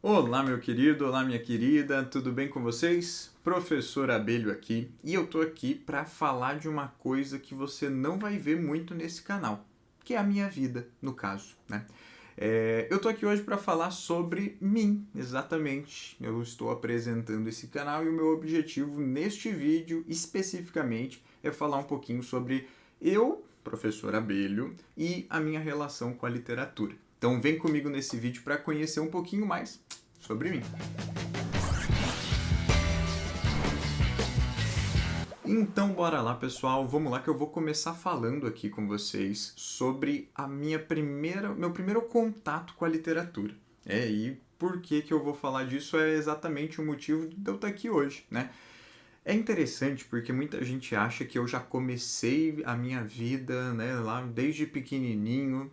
Olá, meu querido, olá, minha querida, tudo bem com vocês? Professor Abelho aqui, e eu tô aqui para falar de uma coisa que você não vai ver muito nesse canal, que é a minha vida, no caso, né? Eu tô aqui hoje para falar sobre mim, exatamente. Eu estou apresentando esse canal e o meu objetivo neste vídeo, especificamente, é falar um pouquinho sobre eu, professor Abelho, e a minha relação com a literatura. Então vem comigo nesse vídeo para conhecer um pouquinho mais sobre mim. Então bora lá, pessoal, vamos lá que eu vou começar falando aqui com vocês sobre meu primeiro contato com a literatura. E por que eu vou falar disso é exatamente o motivo de eu estar aqui hoje, né? É interessante porque muita gente acha que eu já comecei a minha vida, né, lá desde pequenininho,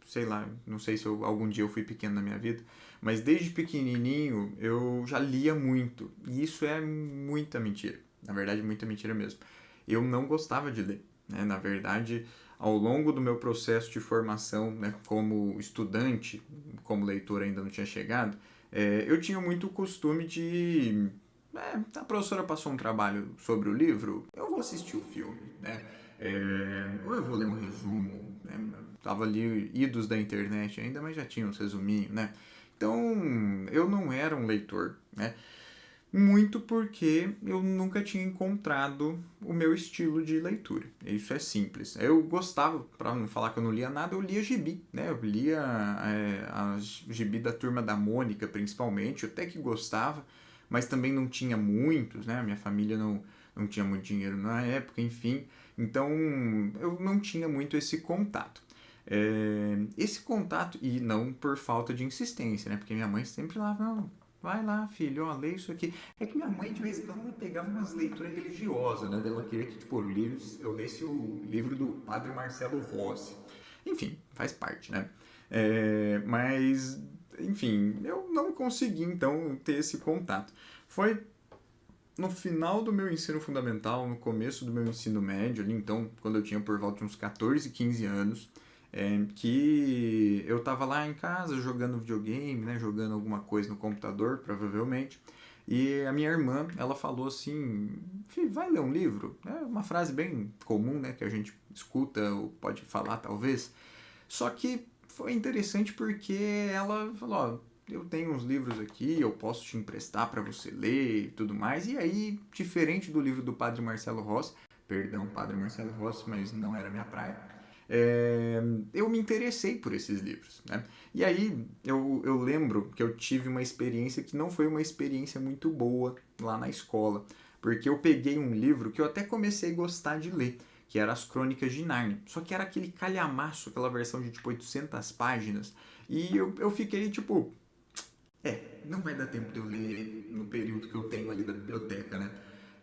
sei lá, não sei se algum dia eu fui pequeno na minha vida, mas desde pequenininho eu já lia muito. E isso é muita mentira. Na verdade, muita mentira mesmo. Eu não gostava de ler, né? Na verdade, ao longo do meu processo de formação, né, como estudante, como leitor ainda não tinha chegado, eu tinha muito o costume de a professora passou um trabalho sobre o livro, eu vou assistir o filme, né? Ou eu vou ler um resumo, né? Tava ali idos da internet ainda, mas já tinha uns resuminhos, né? Então, eu não era um leitor, né? Muito porque eu nunca tinha encontrado o meu estilo de leitura. Isso é simples. Eu gostava, para não falar que eu não lia nada, eu lia gibi, né? Eu lia a gibi da Turma da Mônica, principalmente, eu até que gostava, mas também não tinha muitos, né? A minha família não tinha muito dinheiro na época, enfim. Então, eu não tinha muito esse contato. Esse contato, e não por falta de insistência, né? Porque minha mãe sempre lá, não, vai lá, filho, ó, lê isso aqui. É que minha mãe, de vez em quando, ela pegava umas leituras religiosas, né? Ela queria que, tipo, eu lesse o livro do Padre Marcelo Rossi. Enfim, faz parte, né? Mas, enfim, eu não consegui, então, ter esse contato. Foi no final do meu ensino fundamental, no começo do meu ensino médio, ali, então, quando eu tinha por volta de uns 14, 15 anos, que eu tava lá em casa jogando videogame, né, jogando alguma coisa no computador, provavelmente, e a minha irmã, ela falou assim, filho, vai ler um livro? É uma frase bem comum, né, que a gente escuta ou pode falar, talvez, só que foi interessante porque ela falou, ó, eu tenho uns livros aqui, eu posso te emprestar para você ler e tudo mais. E aí, diferente do livro do Padre Marcelo Rossi, perdão, Padre Marcelo Rossi, mas não era minha praia, eu me interessei por esses livros, né? E aí, eu lembro que eu tive uma experiência que não foi uma experiência muito boa lá na escola, porque eu peguei um livro que eu até comecei a gostar de ler, que era As Crônicas de Nárnia. Só que era aquele calhamaço, aquela versão de tipo 800 páginas. E eu fiquei tipo, não vai dar tempo de eu ler no período que eu tenho ali da biblioteca, né?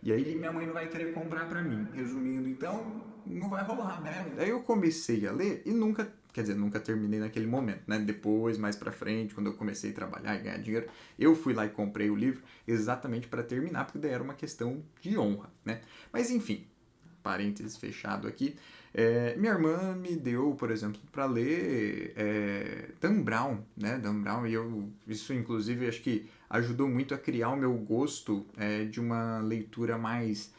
E aí minha mãe não vai querer comprar pra mim. Resumindo, então, não vai rolar, né? Aí eu comecei a ler e nunca, quer dizer, nunca terminei naquele momento, né? Depois, mais pra frente, quando eu comecei a trabalhar e ganhar dinheiro, eu fui lá e comprei o livro exatamente para terminar, porque daí era uma questão de honra, né? Mas enfim, parênteses fechado aqui, minha irmã me deu, por exemplo, para ler Dan Brown, né? Dan Brown, e isso inclusive acho que ajudou muito a criar o meu gosto de uma leitura mais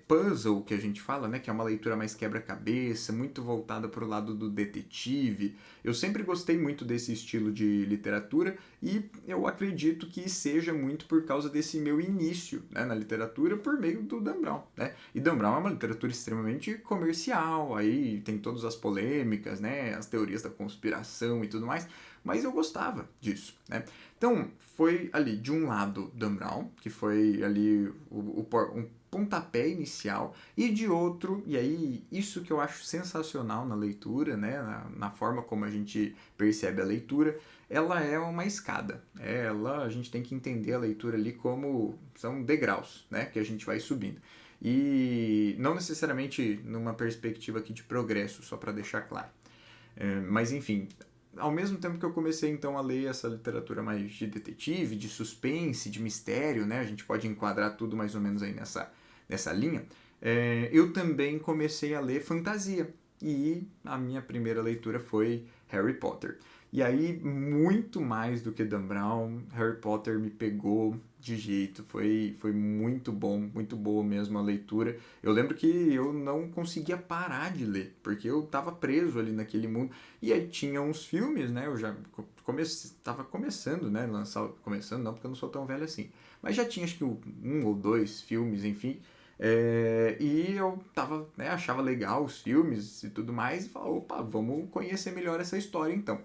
puzzle, que a gente fala, né? Que é uma leitura mais quebra-cabeça, muito voltada para o lado do detetive. Eu sempre gostei muito desse estilo de literatura e eu acredito que seja muito por causa desse meu início, né, na literatura por meio do Dan Brown, né? E Dan Brown é uma literatura extremamente comercial, aí tem todas as polêmicas, né, as teorias da conspiração e tudo mais, mas eu gostava disso, né? Então, foi ali, de um lado, Dan Brown, que foi ali um pontapé inicial, e de outro, e aí isso que eu acho sensacional na leitura, né, na forma como a gente percebe a leitura, ela é uma escada. A gente tem que entender a leitura ali como são degraus, né, que a gente vai subindo. E não necessariamente numa perspectiva aqui de progresso, só para deixar claro. Mas enfim, ao mesmo tempo que eu comecei então a ler essa literatura mais de detetive, de suspense, de mistério, né, a gente pode enquadrar tudo mais ou menos aí nessa linha, eu também comecei a ler fantasia. E a minha primeira leitura foi Harry Potter. E aí, muito mais do que Dan Brown, Harry Potter me pegou de jeito. Foi muito boa mesmo a leitura. Eu lembro que eu não conseguia parar de ler, porque eu tava preso ali naquele mundo. E aí tinha uns filmes, né? Eu já tava começando, né? Começando não, porque eu não sou tão velho assim. Mas já tinha acho que um ou dois filmes, enfim. E eu tava, né, achava legal os filmes e tudo mais, e falava, opa, vamos conhecer melhor essa história então.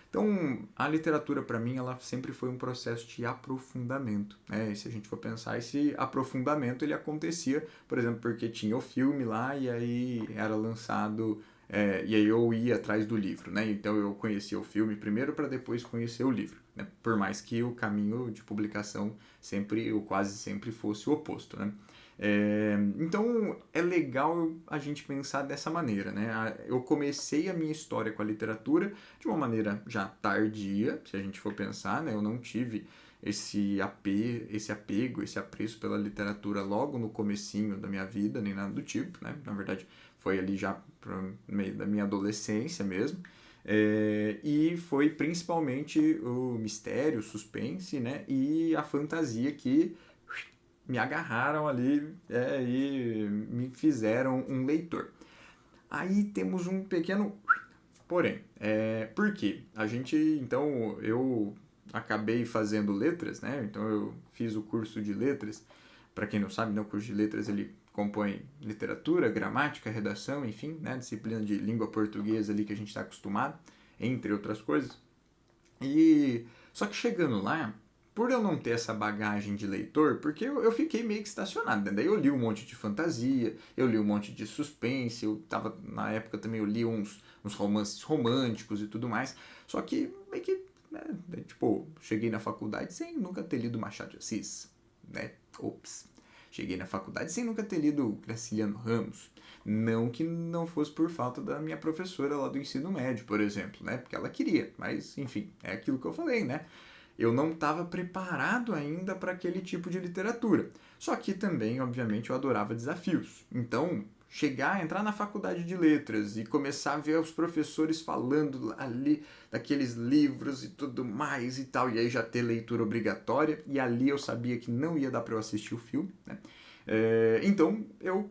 Então, a literatura para mim, ela sempre foi um processo de aprofundamento, né? E se a gente for pensar, esse aprofundamento ele acontecia, por exemplo, porque tinha o filme lá e aí era lançado, e aí eu ia atrás do livro, né? Então eu conhecia o filme primeiro para depois conhecer o livro, né? Por mais que o caminho de publicação sempre ou quase sempre fosse o oposto, né? Então é legal a gente pensar dessa maneira, né? Eu comecei a minha história com a literatura de uma maneira já tardia, se a gente for pensar, né? Eu não tive esse apego, esse apreço pela literatura logo no comecinho da minha vida, nem nada do tipo, né? Na verdade, foi ali já pro meio da minha adolescência mesmo. E foi principalmente o mistério, o suspense, né? E a fantasia que me agarraram ali e me fizeram um leitor. Aí temos um pequeno porém. Por quê? Então, eu acabei fazendo letras, né? Então, eu fiz o curso de letras. Para quem não sabe, né, o curso de letras ele compõe literatura, gramática, redação, enfim, né? Disciplina de língua portuguesa ali que a gente está acostumado, entre outras coisas. E só que chegando lá, por eu não ter essa bagagem de leitor, porque eu fiquei meio que estacionado, né? Daí eu li um monte de fantasia, eu li um monte de suspense, eu tava, na época também eu li uns romances românticos e tudo mais, só que meio que, né, tipo, cheguei na faculdade sem nunca ter lido Machado de Assis, né? Ops. Cheguei na faculdade sem nunca ter lido Graciliano Ramos. Não que não fosse por falta da minha professora lá do ensino médio, por exemplo, né? Porque ela queria, mas enfim, é aquilo que eu falei, né? Eu não estava preparado ainda para aquele tipo de literatura. Só que também, obviamente, eu adorava desafios. Então, entrar na faculdade de letras e começar a ver os professores falando ali daqueles livros e tudo mais e tal, e aí já ter leitura obrigatória, e ali eu sabia que não ia dar para eu assistir o filme, né? Então, eu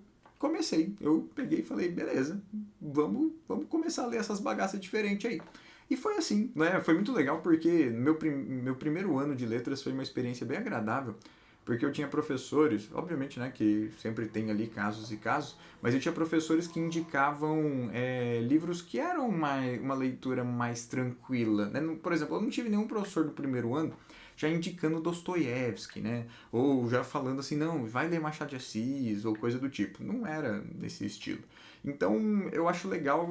peguei e falei, beleza, vamos começar a ler essas bagaças diferentes aí. E foi assim, né? Foi muito legal porque meu primeiro ano de letras foi uma experiência bem agradável, porque eu tinha professores, obviamente, né, que sempre tem ali casos e casos, mas eu tinha professores que indicavam livros que eram uma leitura mais tranquila, né? Por exemplo, eu não tive nenhum professor do primeiro ano já indicando Dostoiévski, né? Ou já falando assim, não, vai ler Machado de Assis, ou coisa do tipo. Não era nesse estilo. Então, eu acho legal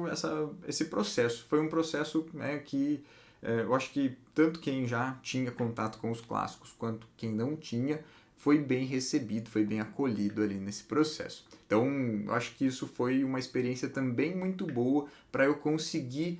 esse processo. Foi um processo, né, que eu acho que tanto quem já tinha contato com os clássicos quanto quem não tinha foi bem recebido, foi bem acolhido ali nesse processo. Então, eu acho que isso foi uma experiência também muito boa para eu conseguir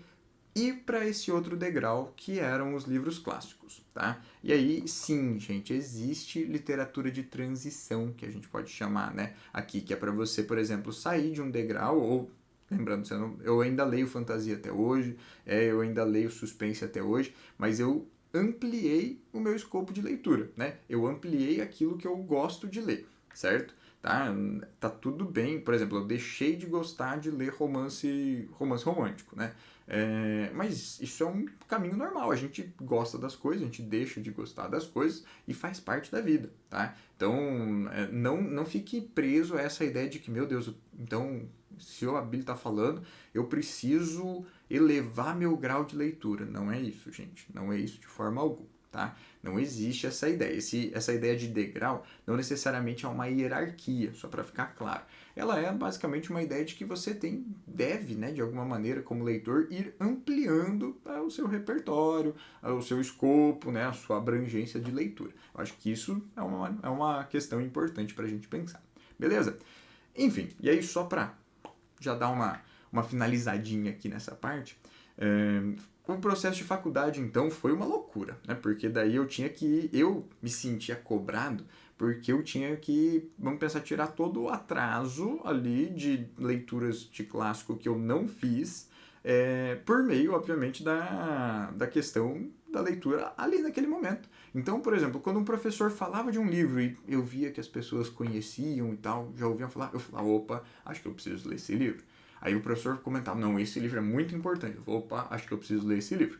ir para esse outro degrau que eram os livros clássicos, tá? E aí, sim, gente, existe literatura de transição que a gente pode chamar, né? Aqui que é para você, por exemplo, sair de um degrau ou lembrando, eu ainda leio fantasia até hoje, eu ainda leio suspense até hoje, mas eu ampliei o meu escopo de leitura, né? Eu ampliei aquilo que eu gosto de ler, certo? Tá tudo bem. Por exemplo, eu deixei de gostar de ler romance romântico, né? Mas isso é um caminho normal. A gente gosta das coisas, a gente deixa de gostar das coisas e faz parte da vida, tá? Então, não fique preso a essa ideia de que, meu Deus, então, se a Bíblia está falando, eu preciso elevar meu grau de leitura. Não é isso, gente. Não é isso de forma alguma, tá? Não existe essa ideia. Essa ideia de degrau não necessariamente é uma hierarquia, só para ficar claro. Ela é basicamente uma ideia de que você deve, né, de alguma maneira, como leitor, ir ampliando o seu repertório, o seu escopo, né, a sua abrangência de leitura. Eu acho que isso é uma questão importante para a gente pensar. Beleza? Enfim, e aí só para já dar uma finalizadinha aqui nessa parte, o processo de faculdade, então, foi uma loucura, né? Porque daí eu me sentia cobrado, porque eu tinha que, vamos pensar, tirar todo o atraso ali de leituras de clássico que eu não fiz, por meio, obviamente, da questão da leitura ali naquele momento. Então, por exemplo, quando um professor falava de um livro e eu via que as pessoas conheciam e tal, já ouviam falar, eu falava, opa, acho que eu preciso ler esse livro. Aí o professor comentava, não, esse livro é muito importante. Eu falei, opa, acho que eu preciso ler esse livro.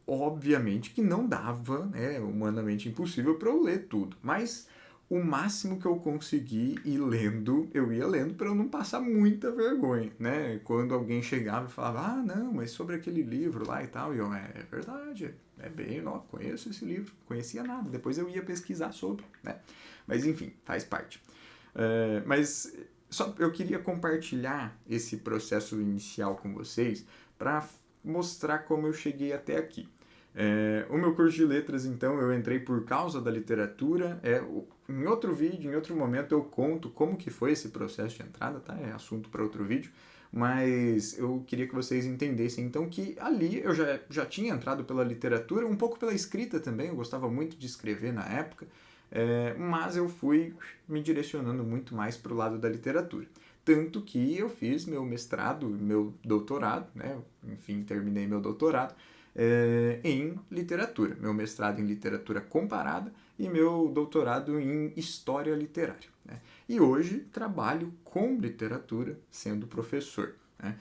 Obviamente que não dava, né, humanamente impossível para eu ler tudo, mas o máximo que eu consegui ir lendo, eu ia lendo para eu não passar muita vergonha, né? Quando alguém chegava e falava, ah, não, mas sobre aquele livro lá e tal, e eu, é verdade, é bem, não, conheço esse livro, conhecia nada, depois eu ia pesquisar sobre, né? Mas enfim, faz parte. Mas só eu queria compartilhar esse processo inicial com vocês para mostrar como eu cheguei até aqui. O meu curso de letras, então, eu entrei por causa da literatura. Em outro vídeo, em outro momento, eu conto como que foi esse processo de entrada, tá? É assunto para outro vídeo. Mas eu queria que vocês entendessem, então, que ali eu já tinha entrado pela literatura, um pouco pela escrita também, eu gostava muito de escrever na época, mas eu fui me direcionando muito mais para o lado da literatura. Tanto que eu fiz meu mestrado, meu doutorado, né? Enfim, terminei meu doutorado em literatura. Meu mestrado em literatura comparada e meu doutorado em história literária. Né? E hoje trabalho com literatura sendo professor. Né?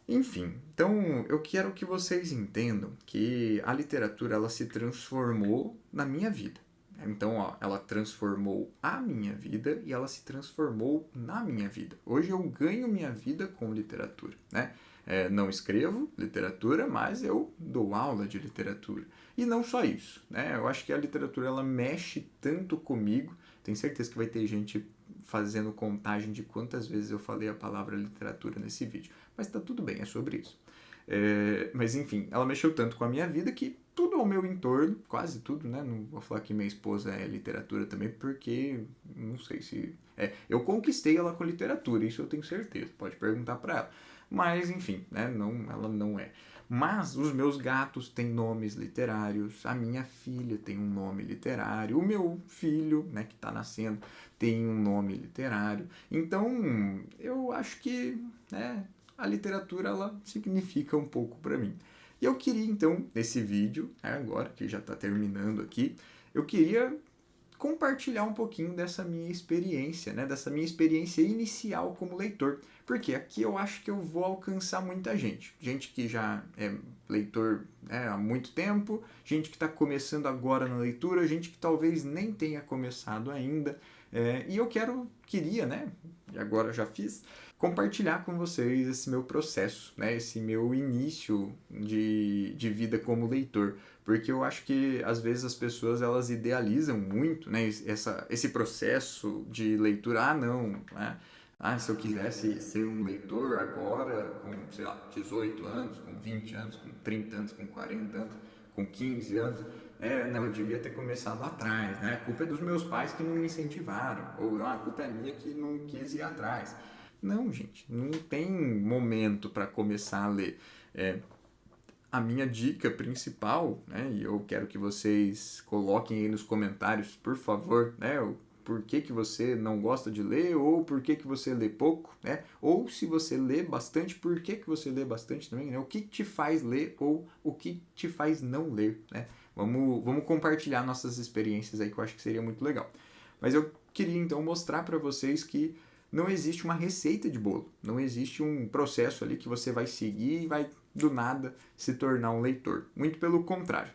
Enfim, então eu quero que vocês entendam que a literatura ela se transformou na minha vida. Então, ó, ela transformou a minha vida e ela se transformou na minha vida. Hoje eu ganho minha vida com literatura, né? Não escrevo literatura, mas eu dou aula de literatura. E não só isso, né? Eu acho que a literatura ela mexe tanto comigo. Tenho certeza que vai ter gente fazendo contagem de quantas vezes eu falei a palavra literatura nesse vídeo. Mas tá tudo bem, é sobre isso. Mas enfim, ela mexeu tanto com a minha vida que tudo ao meu entorno, quase tudo, né? Não vou falar que minha esposa é literatura também, porque não sei se. Eu conquistei ela com literatura, isso eu tenho certeza, pode perguntar para ela. Mas enfim, né? Não, ela não é. Mas os meus gatos têm nomes literários, a minha filha tem um nome literário, o meu filho, né, que está nascendo, tem um nome literário. Então, eu acho que, né, a literatura ela significa um pouco para mim. E eu queria então, nesse vídeo, agora que já está terminando aqui, eu queria compartilhar um pouquinho dessa minha experiência, né? Dessa minha experiência inicial como leitor. Porque aqui eu acho que eu vou alcançar muita gente. Gente que já é leitor há muito tempo, gente que está começando agora na leitura, gente que talvez nem tenha começado ainda. E eu queria, né? E agora já fiz, compartilhar com vocês esse meu processo, né? Esse meu início de vida como leitor. Porque eu acho que às vezes as pessoas elas idealizam muito, né, esse processo de leitura. Ah, não, né? Ah, se eu quisesse ser um leitor agora, com, sei lá, 18 anos, com 20 anos, com 30 anos, com 40 anos, com 15 anos, não, eu devia ter começado lá atrás, né? A culpa é dos meus pais que não me incentivaram, ou a culpa é minha que não quis ir atrás. Não, gente, não tem momento para começar a ler. A minha dica principal, né, e eu quero que vocês coloquem aí nos comentários, por favor, né, o por que você não gosta de ler, ou por que você lê pouco, né, ou se você lê bastante, por que você lê bastante também, né, o que te faz ler ou o que te faz não ler, né. Vamos compartilhar nossas experiências aí que eu acho que seria muito legal. Mas eu queria então mostrar para vocês que não existe uma receita de bolo, não existe um processo ali que você vai seguir e vai do nada se tornar um leitor. Muito pelo contrário.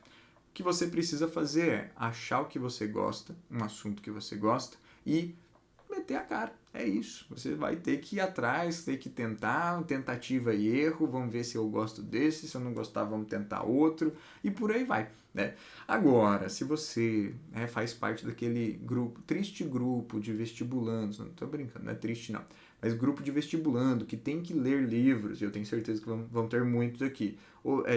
O que você precisa fazer é achar o que você gosta, um assunto que você gosta e meter a cara. É isso. Você vai ter que ir atrás, ter que tentar, tentativa e erro. Vamos ver se eu gosto desse, se eu não gostar, vamos tentar outro e por aí vai. Né? Agora, se você faz parte daquele grupo, triste grupo de vestibulandos, não estou brincando, não é triste não, mas grupo de vestibulando que tem que ler livros, e eu tenho certeza que vão ter muitos aqui,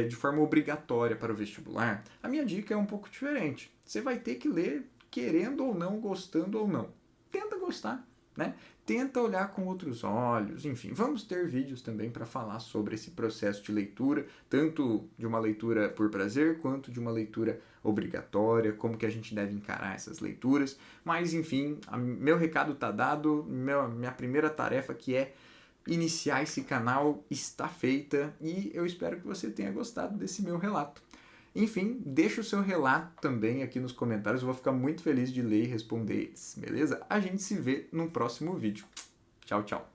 de forma obrigatória para o vestibular, a minha dica é um pouco diferente. Você vai ter que ler querendo ou não, gostando ou não. Tenta gostar, né? Tenta olhar com outros olhos, enfim, vamos ter vídeos também para falar sobre esse processo de leitura, tanto de uma leitura por prazer, quanto de uma leitura obrigatória, como que a gente deve encarar essas leituras, mas enfim, meu recado está dado, minha primeira tarefa que é iniciar esse canal está feita e eu espero que você tenha gostado desse meu relato. Enfim, deixa o seu relato também aqui nos comentários, eu vou ficar muito feliz de ler e responder eles, beleza? A gente se vê no próximo vídeo. Tchau, tchau.